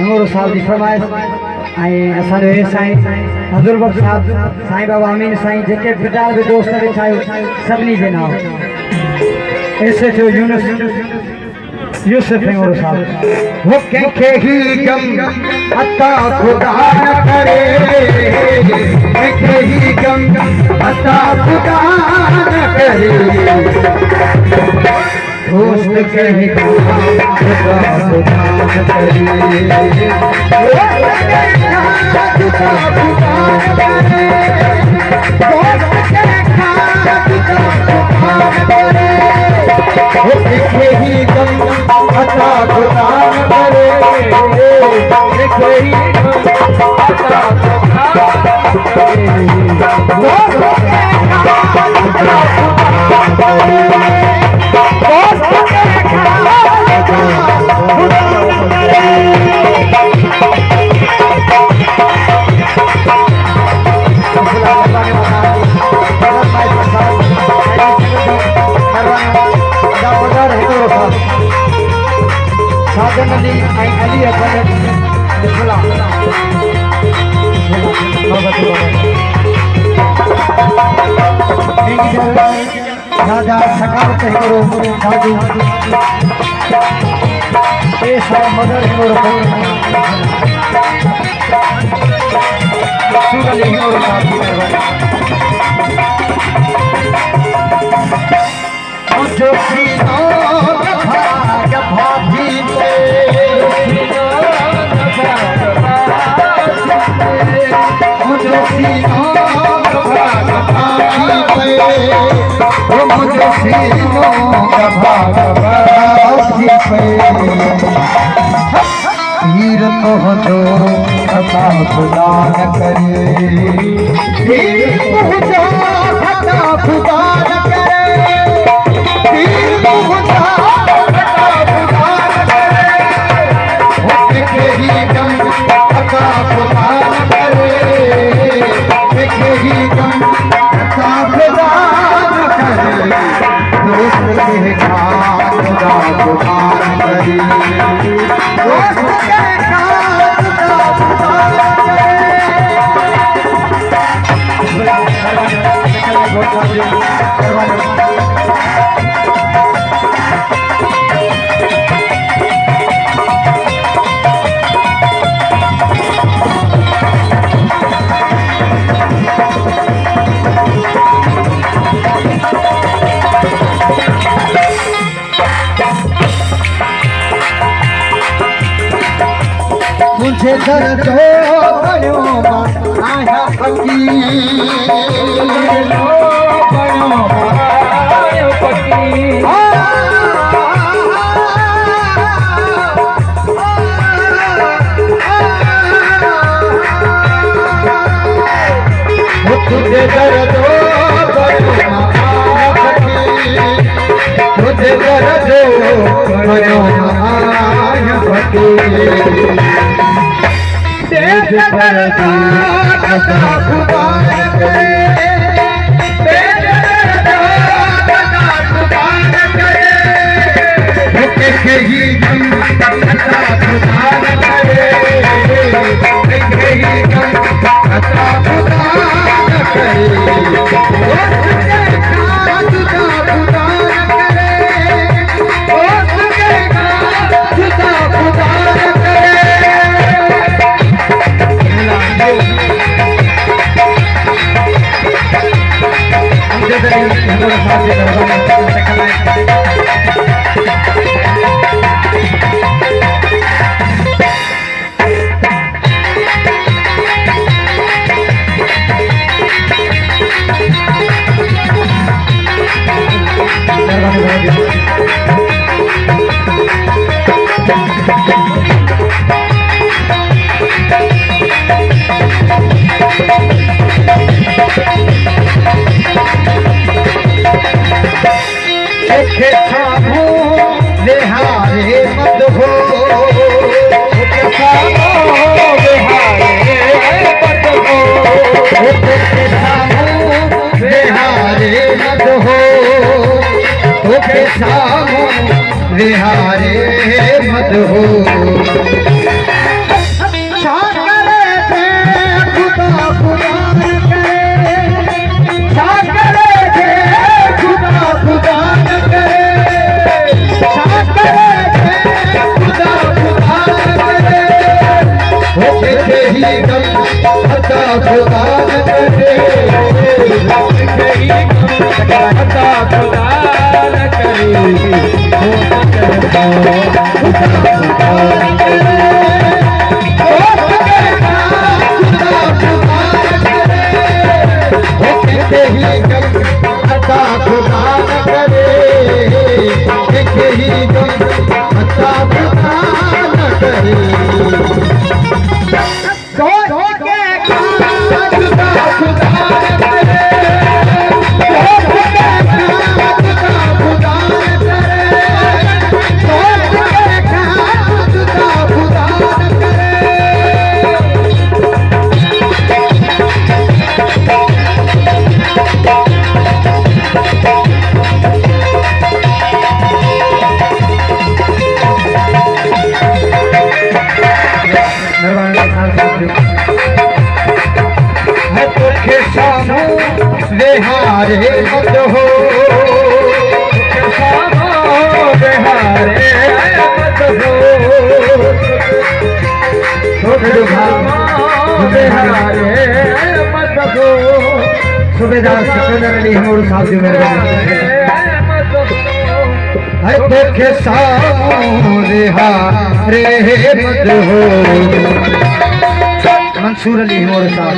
हमारो साहब जी फरमाइश आई असांजो हे साईं हज़ूर बख्श साहब साईं बाबा अमीन साईं जेके फिटाल बि दोस्त वेठा आहियो सभिनी जे नाम ऐसे जो यूसुफ हमारो साहब वो कंहिंखे ही गम अता खुदा न करे कंहिंखे ही गम अता खुदा न करे दोस्त के ही खुदा न करे राजा सकावत करो साधु ये सब मदर करो सुगले करो साधु मुझे सीनो भाग भाजी मुझे सीनो भाग भाजी मुझे सीनो का भाग भाजी हीर तो दो खता खुदा न करे हीर तो दो खता खुदा न करे हीर तो दो खता खुदा न करे के ही गम खता खुदा न करे के ही गम खता खुदा न करे दोस्त के खान खुदा खुदा न करे दोस्त के खान खुदा खुदा न करे मुझे दर्द भयो आया फकीर तुझे दर्द तुझे दर्द भयो आया फकीर विहारे मत हो देखे ही गम अता खुदा न करे, देखे ही गम अता खुदा न करे, हो न करता खुदा खुदा न करे, हो न करता खुदा खुदा न करे, देखे ही गम अता खुदा न करे, देखे ही गम अता खुदा न करे, बेहारे मत हो, बेहारे मत हो, बेहारे मत हो। सूबेदार सिकंदर अली हमोर साहब जी मेरे देखे सारे हारे मत हो। मंसूर अली हमोर साहब